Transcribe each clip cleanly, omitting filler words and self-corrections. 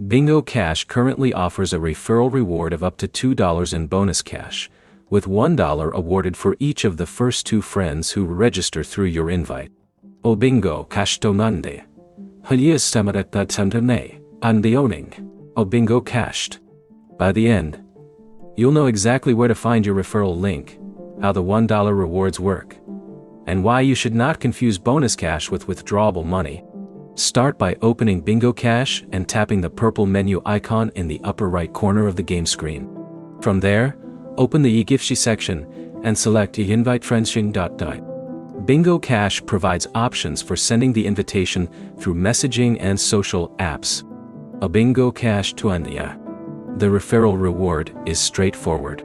Bingo Cash currently offers a referral reward of up to $2 in bonus cash, with $1 awarded for each of the first 2 friends who register through your invite. O Bingo Cash Tonande. Hayes Samarata Tandane, Andioning. O Bingo Cashed. By the end, you'll know exactly where to find your referral link, how the $1 rewards work, and why you should not confuse bonus cash with withdrawable money. Start by opening Bingo Cash and tapping the purple menu icon in the upper right corner of the game screen. From there, open the eGiftsy section and select Invite Friends. Bingo Cash provides options for sending the invitation through messaging and social apps. A Bingo Cash Tuania. The referral reward is straightforward.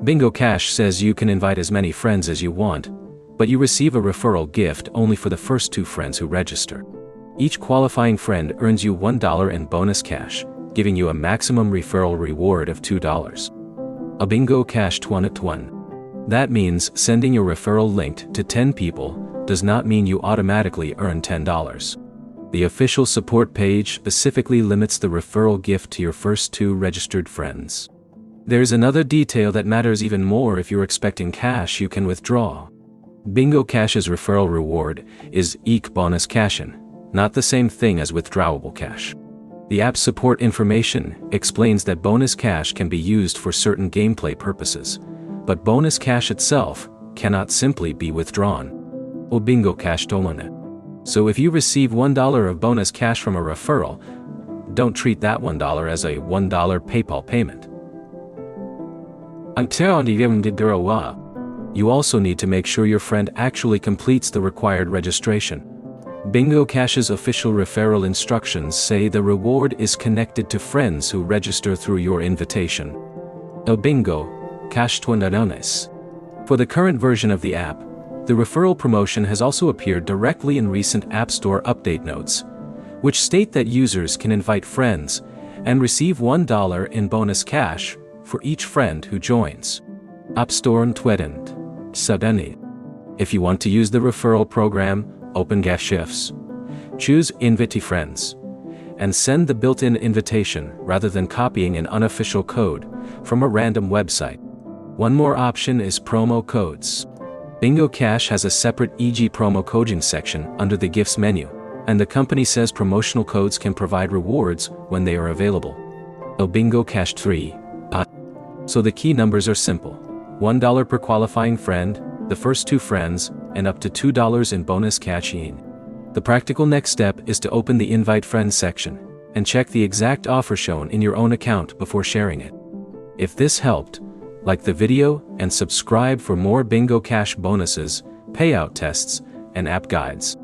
Bingo Cash says you can invite as many friends as you want, but you receive a referral gift only for the first 2 friends who register. Each qualifying friend earns you $1 in bonus cash, giving you a maximum referral reward of $2. A Bingo Cash Tuan. That means sending your referral link to 10 people does not mean you automatically earn $10. The official support page specifically limits the referral gift to your first 2 registered friends. There's another detail that matters even more if you're expecting cash you can withdraw. Bingo Cash's referral reward is Eek Bonus Cashin, not the same thing as withdrawable cash. The app's support information explains that bonus cash can be used for certain gameplay purposes, but bonus cash itself cannot simply be withdrawn. O Bingo Cash Tolone. So if you receive $1 of bonus cash from a referral, don't treat that $1 as a $1 PayPal payment. You also need to make sure your friend actually completes the required registration. Bingo Cash's official referral instructions say the reward is connected to friends who register through your invitation. O Bingo Cash Tuandadones. For the current version of the app, the referral promotion has also appeared directly in recent App Store update notes, which state that users can invite friends and receive $1 in bonus cash for each friend who joins. App Store Twedent. Sudani. If you want to use the referral program, open GashIfs. Choose Invite Friends, and send the built-in invitation rather than copying an unofficial code from a random website. One more option is promo codes. Bingo Cash has a separate EG promo coding section under the Gifts menu, and the company says promotional codes can provide rewards when they are available. O Bingo Cash 3. So the key numbers are simple. $1 per qualifying friend, the first 2 friends, and up to $2 in bonus cash in. The practical next step is to open the Invite Friends section and check the exact offer shown in your own account before sharing it. If this helped, like the video and subscribe for more Bingo Cash bonuses, payout tests, and app guides.